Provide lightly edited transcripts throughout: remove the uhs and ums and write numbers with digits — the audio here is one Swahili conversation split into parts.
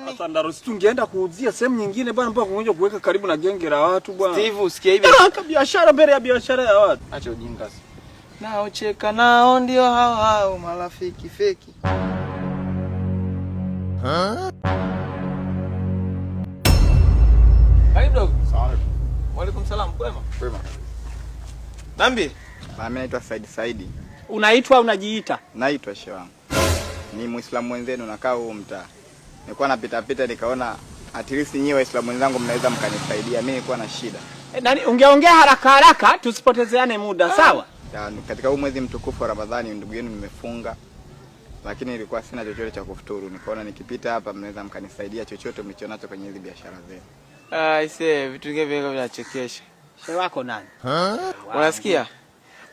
Sasa ndaro tungeenda kuuzia sehemu nyingine bwana, mpaka kungoja kuweka karibu na genge la watu bwana. Steve, usikie hivi. Biashara mbele ya biashara ya watu. Acha ujinga sasa. Nao cheka nao ndio hao marafiki feki. Karibu dogo. Sawa. Waalaikum salaam, kwema? Kwema. Nambi? Mimi naitwa Saidi. Unaitwa unajiita? Naitwa shehe wangu. Ni Muislamu mwenzenu nakaa huko mtaa. Nilikuwa napita nikaona at least nyinyi Waislamu wenzangu mnaweza mkanisaidia. Mimi nilikuwa na shida. Nani ungeongea haraka tusipotezeane muda, sawa? Katika huu mwezi mtukufu wa Ramadhani ndugu yenu nimefunga. Lakini nilikuwa sina chochote cha kufuturu. Nikaona nikipita hapa mnaweza mkanisaidia chochote mlichonacho kwenye hizo biashara zenu. Aise, vitu vingine vinachekesha. Shehe wako nani? Unasikia?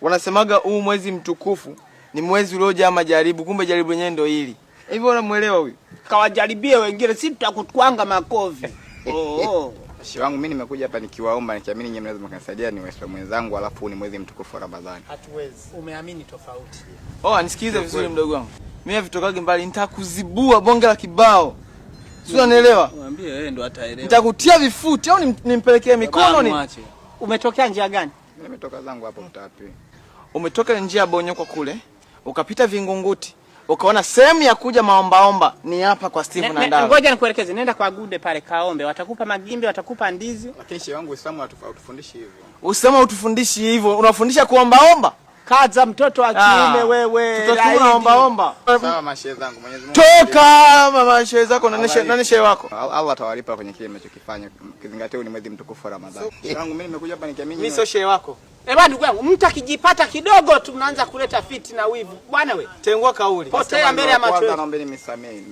Wanasemaga huu mwezi mtukufu ni mwezi uliojaa majaribu, kumbe jaribu lenyewe ndio hili. Hivyo unamuelewa huyu? Kawajaribie wengine, si tutakutwanga makofi. Shehe wangu mimi nimekuja hapa nikiwaomba nikiamini nyinyi mnaweza mkanisaidia, ni Waislamu wenzangu, alafu ni mwezi mtukufu wa Ramadhani. Hatuwezi. Umeamini tofauti. Nisikilize vizuri mdogo wangu. Mimi vitokage mbali nitakuzibua bonge la kibao. Sio unanielewa? Mwambie yeye ndo ataelewa. Nitakutia vifuti au nimpelekee mikono ni? Umetokea njia gani? Nimetoka zangu hapo mtapi. Umetoka njia ya Bonyokwa kule, ukapita Vingunguti, ukaona sehemu ya kuja maombaomba ni hapa kwa Steve na Ndaro. Ngoja nikuelekeze, nenda kwa Gude pale kaombe, watakupa magimbe, watakupa ndizi. Lakini shehe wangu Uislamu hatufundishi hivyo. Uislamu utufundishi hivyo, unafundisha kuombaomba? Kaza mtoto wa kiume wewe. Tutakuwa naombaomba. Sawa mashehe zangu, Mwenyezi Mungu. Toka mama shehe zako nani shehe wako? Allah atawalipa kwenye kile mnachokifanya. Kizingatia ni mwezi mtukufu wa Ramadhani. Shehe wangu mimi nimekuja hapa nikiamini. Mimi sio shehe wako. Bwana ndugu yangu, mtu akijipata kidogo tu mnaanza kuleta fiti na wivu. Bwana we, tengua kauli. Potea mbele ya macho. Naomba nimesamehe.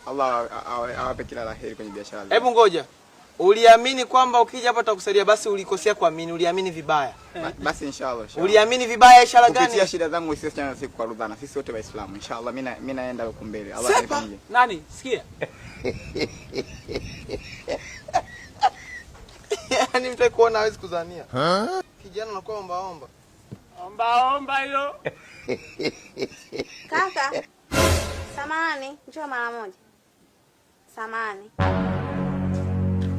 Allah awape kila laheri kwenye biashara. Hebu ngoja. Uliamini kwamba ukija hapa tutakusaidia, basi ulikosea kuamini, uliamini vibaya. Basi inshallah. Uliamini vibaya ishara gani? Kupitia shida zangu sisi tena siku kwa rudhana. Sisi wote Waislamu. Inshallah mimi naenda huko mbele. Allah atanije. Nani? Sikia. Yaani mtaki kuona hawezi kuzania. Kijana anakuwa ombaomba. Ombaomba hilo. Kaka. Samahani, njoo mara moja. Samahani.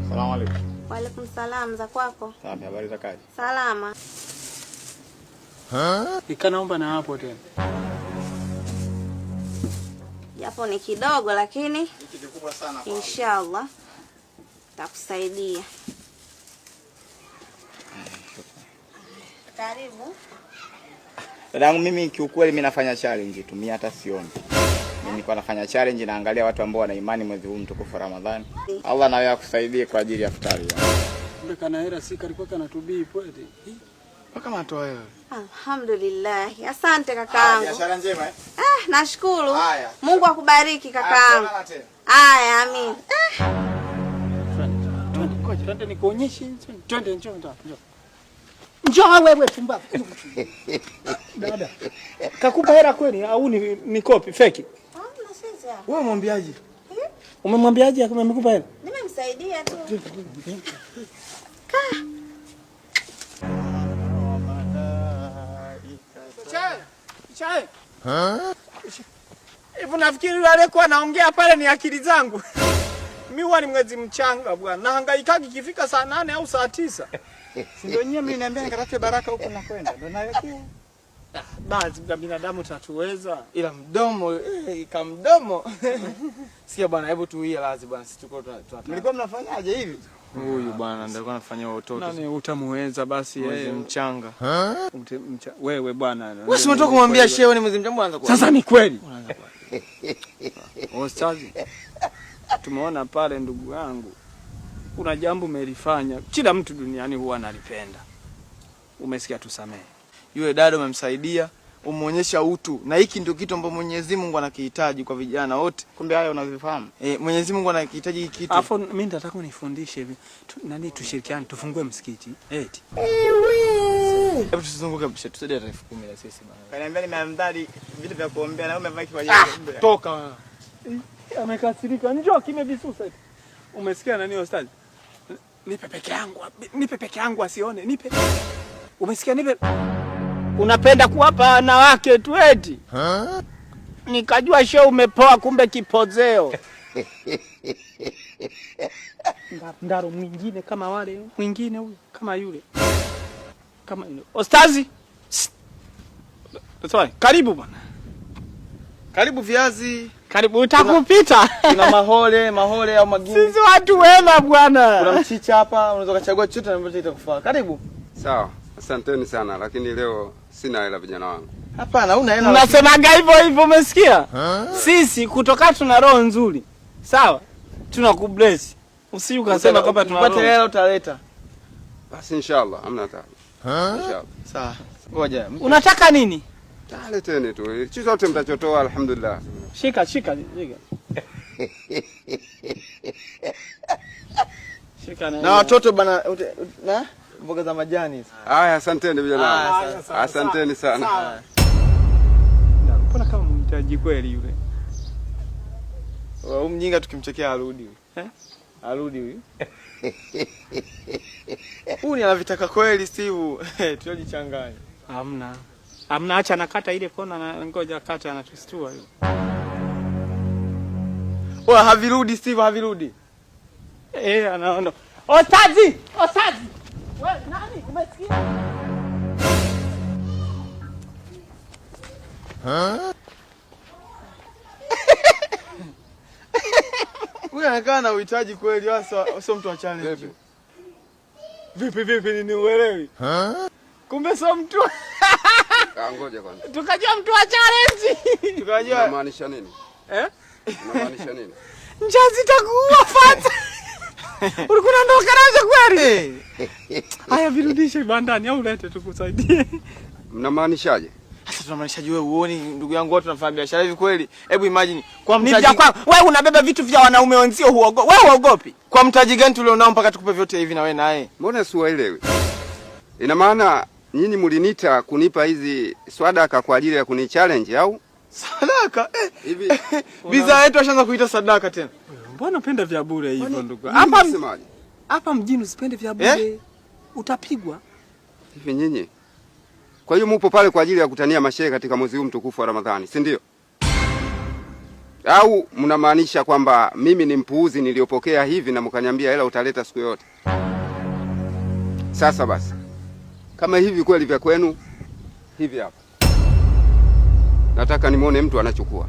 Asalamu alaykum. Wa alaykum salaam, za kwako? Safi, habari za kazi? Salama. Nikanaomba na hapo tena. Japo ni kidogo lakini ni kikubwa sana. Inshallah takusaidia. Karibu. Dadangu mimi kiukweli mimi nafanya challenge tu, mimi hata sioni. Mimi niko nafanya challenge naangalia watu ambao wana imani mwezi huu mtukufu wa Ramadhani. Allah nawe akusaidie kwa ajili ya futari. Kumbe kana hela si kalikuwa kanatubii pwete. Mpaka matoa wewe. Alhamdulillah. Asante kakaangu. Biashara njema eh? Nashukuru. Haya. Mungu akubariki kakaangu. Haya, amin. Twende nikuonyeshe. Twende njoo. Njoo wewe pumbavu. Dada. Kakupa hela kweli au ni kopi fake? Hamna sisi hapa. Wewe mwambiaje? Umemwambiaje kama amekupa hela? Nimemsaidia tu. Chai. Hivi nafikiri wale kwa naongea pale ni akili zangu. Mimi huwa ni mwezi mchanga bwana. Nahangaika ikifika saa 8 au saa 9. Si ndio nyinyi mliniambia nikatafute baraka huko na kwenda. Ndio naelekea. Basi binadamu tatuweza. Ila mdomo kamdomo. Sikia bwana, hebu tuwie lazi bwana, sisi tuko tunataka. Mlikuwa mnafanyaje hivi? Huyu bwana ndio anafanya watoto. Nani utamuweza basi yeye mchanga. Wewe bwana. Wewe si umetoka kumwambia shehe ni mwezi mchanga anaanza kwa. Sasa ni kweli. Ustazi. Tumeona pale ndugu yangu. Kuna jambo umelifanya. Kila mtu duniani huwa analipenda. Umesikia tusamehe. Yule dada umemsaidia, umuonyesha utu. Na hiki ndio kitu ambacho Mwenyezi Mungu anakihitaji kwa vijana wote. Kumbe haya unavifahamu? Mwenyezi Mungu anakihitaji hiki kitu. Alafu mimi nataka unifundishe hivi. Nani tushirikiane tufungue msikiti? Eti. Hebu tuzunguke bisha tusaidie 10,000 la sisi bwana. Kaniambia nimeandali vitu vya kuombea na umevaki kwa ajili. Toka. Amekasirika. Njoo kimevisusa. Umesikia nani ustazi? Nipe peke yangu asione. Nipe. Umesikia nipe? Unapenda kuwapa wanawake tu eti? Nikajua shehe umepoa kumbe kipozeo. Ndaro mwingine kama wale, mwingine huyu kama yule. Kama yule. Ostazi. Sawa, karibu bwana. Karibu viazi. Karibu utakupita. Kuna mahole au magini. Sisi watu wema bwana. Kuna mchicha hapa, unaweza kuchagua chochote ambacho kitakufaa. Karibu. Sawa, asanteni sana, lakini leo sina hela vijana wangu. Hapana, una hela. Unasemaga hivyo umesikia? Sisi kutoka tuna roho nzuri. Sawa? Tunakubless. Usije ukasema kwamba tunapata hela utaleta. Basi inshallah, hamna taabu. Inshallah. Sawa. Ngoja. Unataka nini? Leteni tu. Chochote mtachotoa alhamdulillah. Shika. Shika na watoto bana na mboga za majani. Haya, asanteni vijana. Asanteni sana. Mbona kama mhitaji kweli yule? Huyu mjinga tukimchekea arudi. Arudi huyu. Huyu anavitaka kweli Steve. Tunajichanganya. Hamna, acha nakata ile kona na ngoja kata anatustua hiyo. Havirudi Steve, havirudi. Anaona. Ostazi! Wewe nani? Umesikia? Huyu anakaa na uhitaji kweli, sio mtu wa challenge. Vipi nini uelewi? Kumbe sio mtu. Ngoja kwanza. Tukajua mtu wa challenge. Tukajua. Unamaanisha nini? Unamaanisha nini? Njaa zitakuua fata. Ulikuwa unaondoka nazo kweli? Haya virudishe bandani au lete tukusaidie. Mnamaanishaje? Sasa tunamaanishaje wewe uone ndugu yangu watu tunafanya biashara hivi kweli? Hebu imagine. Kwa mtaji wewe unabeba vitu vya wanaume wenzio huogopi. Wewe huogopi? Kwa mtaji gani tulionao mpaka tukupe vyote hivi na wewe naye? Mbona siwaelewi? Ina maana nyinyi mlinita kunipa hizi swadaka kwa ajili ya kuni challenge au? Sadaka? Hivi biza yetu ashaanza kuita sadaka tena. Mbona unapenda vya bure hivyo ndugu? Hapa mjini usipende vya bure. Utapigwa. Hivi nyinyi. Kwa hiyo mupo pale kwa ajili ya kutania mashehe katika mwezi huu mtukufu wa Ramadhani, si ndio? Au mnamaanisha kwamba mimi ni mpuuzi niliopokea hivi na mkaniambia hela utaleta siku yote? Sasa basi. Kama hivi kweli vya kwenu, hivi hapa. Nataka nimuone mtu anachukua.